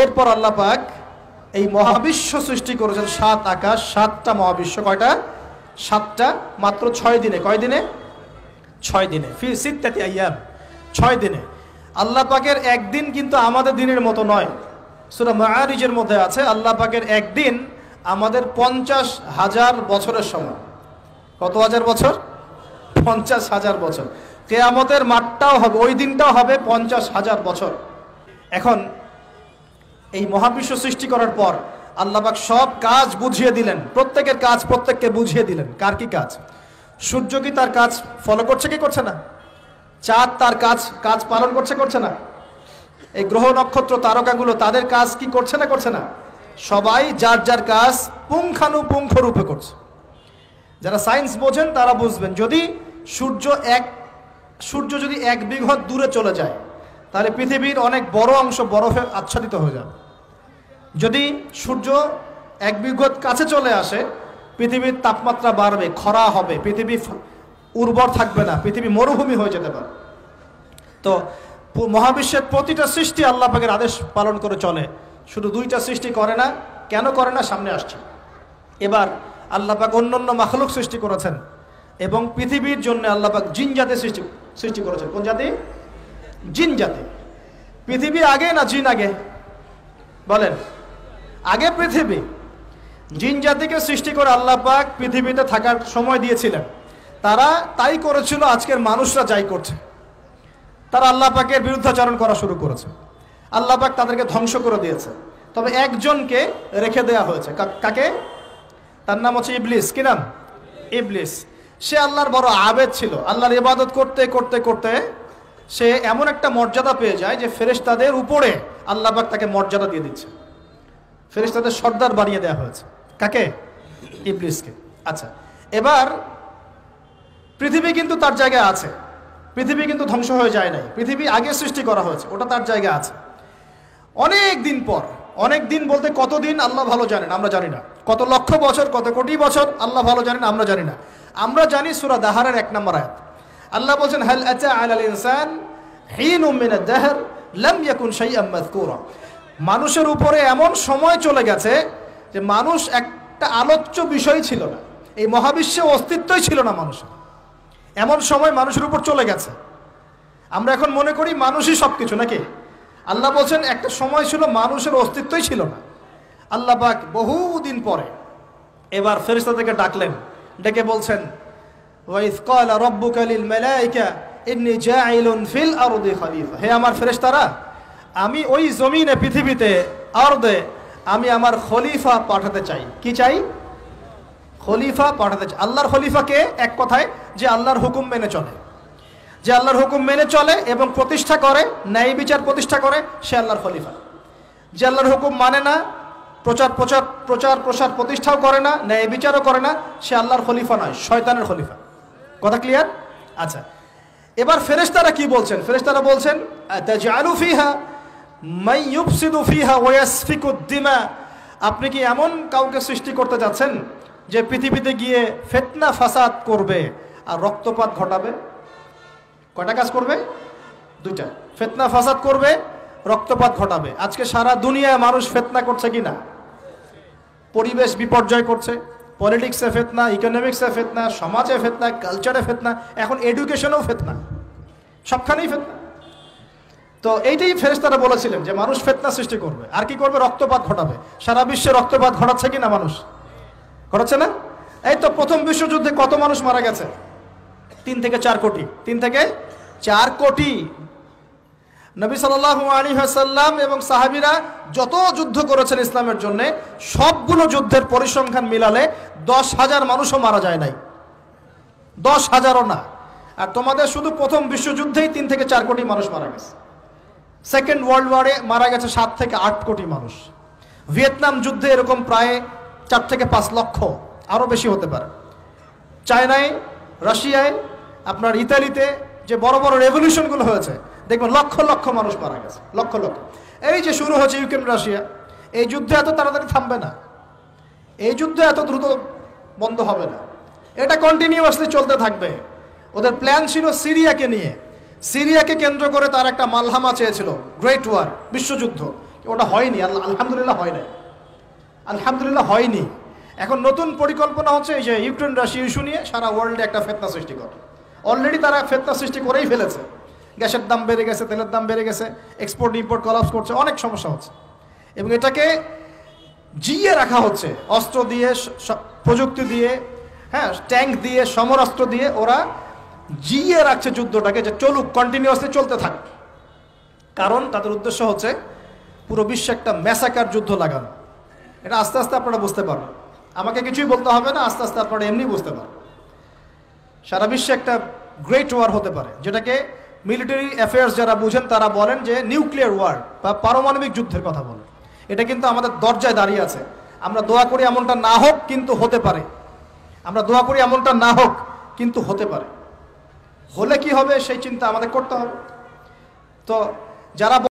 এরপর আল্লাহ পাক এই মহাবিশ্ব সৃষ্টি করেছেন, 7 আকাশ 7টা মহাবিশ্ব। কয়টা? 7টা, মাত্র 6 দিনে। কয় দিনে? 6 দিনে। ফি সিত্তাতি আইয়াম, 6 দিনে। আল্লাহ পাকের একদিন কিন্তু আমাদের দিনের মতো নয়। সূরা মাআরিজের মধ্যে আছে আল্লাহ পাকের একদিন আমাদের 50,000 বছরের সমান। কত হাজার বছর? 50,000 বছর। কিয়ামতের মাঠটাও হবে, ওই দিনটাও হবে 50,000 বছর। এখন এই মহাবিশ্ব সৃষ্টি করার পর আল্লাহ পাক সব কাজ বুঝিয়ে দিলেন, প্রত্যেকের কাজ প্রত্যেককে বুঝিয়ে দিলেন। কার কি কাজ? সূর্য কি তার কাজ ফলো করছে কি করছে না? চাঁদ তার কাজ পালন করছে না? এই গ্রহ নক্ষত্র তারকাগুলো তাদের কাজ কি করছে না করছে না? সবাই যার যার কাজ পুঙ্খানুপুঙ্খ রূপে করছে। যারা সায়েন্স বোঝেন তারা বুঝবেন, যদি সূর্য যদি 1 বিঘত দূরে চলে যায় তাহলে পৃথিবীর অনেক বড় অংশ বরফে আচ্ছাদিত হয়ে যাবে। যদি সূর্য 1 বিঘত কাছে চলে আসে পৃথিবীর তাপমাত্রা বাড়বে, খরা হবে, পৃথিবী উর্বর থাকবে না, পৃথিবী মরুভূমি হয়ে যেতে পারে। তো মহাবিশ্বের প্রতিটা সৃষ্টি আল্লাহ পাকের আদেশ পালন করে চলে, শুধু 2টা সৃষ্টি করে না। কেন করে না সামনে আসছে। এবার আল্লাহ পাক অন্যান্য মাখলুক সৃষ্টি করেছেন এবং পৃথিবীর জন্য আল্লাহ পাক জিন জাতি সৃষ্টি করেছেন। কোন জাতি? জিন জাতি। পৃথিবী আগে না জিন আগে? বলেন। আগে পৃথিবী। জিন জাতিকে সৃষ্টি করে আল্লাহ পাক পৃথিবীতে থাকার সময় দিয়েছিলেন। তারা তাই করেছিল, আজকের মানুষরা যাই করছে। তারা আল্লাহ পাকের বিরুদ্ধাচরণ করা শুরু করেছে, আল্লাহ পাক তাদেরকে ধ্বংস করে দিয়েছে। তবে একজনকে রেখে দেয়া হয়েছে। কাকে? তার নাম হচ্ছে ইবলিস। কি নাম? ইবলিস। সে আল্লাহর বড় আবেদ ছিল। আল্লাহর ইবাদত করতে করতে করতে সে এমন একটা মর্যাদা পেয়ে যায় যে ফেরেশতাদের উপরে আল্লাহ পাক তাকে মর্যাদা দিয়ে দিচ্ছে। ফেরেশতাদের সর্দার বানিয়ে দেওয়া হয়েছে। কাকে? ইবলিসকে। আচ্ছা, এবার পৃথিবী কিন্তু তার জায়গায় আছে। পৃথিবী কিন্তু ধ্বংস হয়ে যায় নাই। পৃথিবী আগে সৃষ্টি করা হয়েছে, ওটা তার জায়গায় আছে। অনেক দিন পর, অনেক দিন বলতে কতদিন আল্লাহ ভালো জানেন, আমরা জানি না। কত লক্ষ বছর, কত কোটি বছর আল্লাহ ভালো জানেন, আমরা জানি না। আমরা জানি সূরা দাহারের 1 নম্বর আয়াত। আল্লাহ বলছেন হাল আতা আলাল ইনসান হিনুম মিনাদ দাহর লাম ইয়াকুন শাইআম মাযকুরা। মানুষের উপরে এমন সময় চলে গেছে যে মানুষ একটা আলোচ্য বিষয় ছিল না, এই মহাবিশ্বে অস্তিত্বই ছিল না মানুষের। এমন সময় মানুষের উপর চলে গেছে। আমরা এখন মনে করি মানুষই সবকিছু, নাকি? আল্লাহ বলছেন একটা সময় ছিল মানুষের অস্তিত্বই ছিল না। আল্লাহ পাক বহুদিন পরে এবার ফেরেশতাদেরকে ডাকলেন, ডেকে বলছেন ওয়াইজ ক্বালা রাব্বুকা লিল মালায়েকা ইন্নী জাঈলুন ফিল আরদি খলিফা। হে আমার ফেরেশতারা, আমি ওই জমিনে, পৃথিবীতে, আরদে আমি আমার খলিফা পাঠাতে চাই। কি চাই? খলিফা পাঠাতে চাই। আল্লাহর খলিফাকে এক কথায় যে আল্লাহর হুকুম মেনে চলে, যে আল্লাহর হুকুম মেনে চলে এবং প্রতিষ্ঠা করে, ন্যায় বিচার প্রতিষ্ঠা করে, সে আল্লাহর খলিফা। যে আল্লাহর হুকুম মানে না, প্রচার প্রসার প্রতিষ্ঠাও করে না, ন্যায় বিচারও করে না, সে আল্লাহর খলিফা নয়, শয়তানের খলিফা। কথা ক্লিয়ার? আচ্ছা, এবার ফেরেশতারা কি বলছেন? ফেরেশতারা বলছেন আতাজআলু ফিহা মান ইউফসিদু ফিহা ওয়া ইয়াসফিকুদ দিমা। আপনি কি এমন কাউকে সৃষ্টি করতে যাচ্ছেন যে পৃথিবীতে গিয়ে ফিতনা ফাসাদ করবে আর রক্তপাত ঘটাবে? কয়টা কাজ করবে? 2টা। ফিতনা ফাসাদ করবে, রক্তপাত ঘটাবে। আজকে সারা দুনিয়ায় মানুষ ফিতনা করছে কি না? পরিবেশ বিপর্যয় করছে, পলিটিক্সে ফিতনা, ইকোনমিক্সে ফিতনা, সমাজে ফিতনা, কালচারে ফিতনা, এখন এডুকেশনেও ফিতনা, সবখানেই ফিতনা। তো এইটাই ফেরেশতারা বলেছিলেন যে মানুষ ফিতনা সৃষ্টি করবে। আর কি করবে? রক্তপাত ঘটাবে। সারা বিশ্বে রক্তপাত ঘটাচ্ছে কি না মানুষ? ঘটাচ্ছে না? এই তো প্রথম বিশ্বযুদ্ধে কত মানুষ মারা গেছে? 3 থেকে 4 কোটি। 3 থেকে 4 কোটি। নবী সাল্লাল্লাহু আলাইহি ওয়াসাল্লাম এবং সাহাবীরা যত যুদ্ধ করেছেন ইসলামের জন্য, সবগুলো যুদ্ধের পরিসংখ্যান মিলালে 10,000 মানুষও মারা যায় নাই। 10,000ও না। আর তোমাদের শুধু প্রথম বিশ্বযুদ্ধেই 3 থেকে 4 কোটি মানুষ মারা গেছে। সেকেন্ড ওয়ার্ল্ড ওয়ারে মারা গেছে 7 থেকে 8 কোটি মানুষ। ভিয়েতনাম যুদ্ধে এরকম প্রায় 4 থেকে 5 লক্ষ, আরও বেশি হতে পারে। চায়নায়, রাশিয়ায়, আপনার ইতালিতে যে বড় বড় রেভলিউশনগুলো হয়েছে, দেখবেন লক্ষ লক্ষ মানুষ মারা গেছে, লক্ষ লক্ষ। এই যে শুরু হয়েছে ইউক্রেন রাশিয়া, এই যুদ্ধ এত তাড়াতাড়ি থামবে না, এই যুদ্ধ এত দ্রুত বন্ধ হবে না, এটা কন্টিনিউয়াসলি চলতে থাকবে। ওদের প্ল্যান ছিল সিরিয়াকে নিয়ে, সিরিয়াকে কেন্দ্র করে তার একটা মালহামা চেয়েছিল, গ্রেট ওয়ার, বিশ্বযুদ্ধ। ওটা হয়নি, আলহামদুলিল্লাহ হয় নাই, আলহামদুলিল্লাহ হয়নি। এখন নতুন পরিকল্পনা হচ্ছে এই যে ইউক্রেন রাশিয়া ইস্যু নিয়ে সারা ওয়ার্ল্ডে একটা ফেতনা সৃষ্টি করে। অলরেডি তারা ফেতনা সৃষ্টি করেই ফেলেছে। গ্যাসের দাম বেড়ে গেছে, তেলের দাম বেড়ে গেছে, এক্সপোর্ট ইম্পোর্ট কলাপস করছে, অনেক সমস্যা হচ্ছে এবং এটাকে জিয়ে রাখা হচ্ছে অস্ত্র দিয়ে, প্রযুক্তি দিয়ে, হ্যাঁ, ট্যাঙ্ক দিয়ে, সমরাস্ত্র দিয়ে ওরা জিয়ে রাখছে যুদ্ধটাকে, যে চলুক, কন্টিনিউয়াসলি চলতে থাকে। কারণ তাদের উদ্দেশ্য হচ্ছে পুরো বিশ্বে একটা ম্যাসাকার যুদ্ধ লাগানো। এটা আস্তে আস্তে আপনারা বুঝতে পারবেন, আমাকে কিছুই বলতে হবে না, আস্তে আস্তে আপনারা এমনি বুঝতে পারবেন। সারা বিশ্বে একটা গ্রেট ওয়ার হতে পারে, যেটাকে মিলিটারি অ্যাফেয়ার্স যারা বুঝেন তারা বলেন যে নিউক্লিয়ার ওয়ার বা পারমাণবিক যুদ্ধের কথা বলেন। এটা কিন্তু আমাদের দরজায় দাঁড়িয়ে আছে। আমরা দোয়া করি এমনটা না হোক, কিন্তু হতে পারে। আমরা দোয়া করি এমনটা না হোক, কিন্তু হতে পারে। হলে কি হবে সেই চিন্তা আমাদের করতে হবে। তো যারা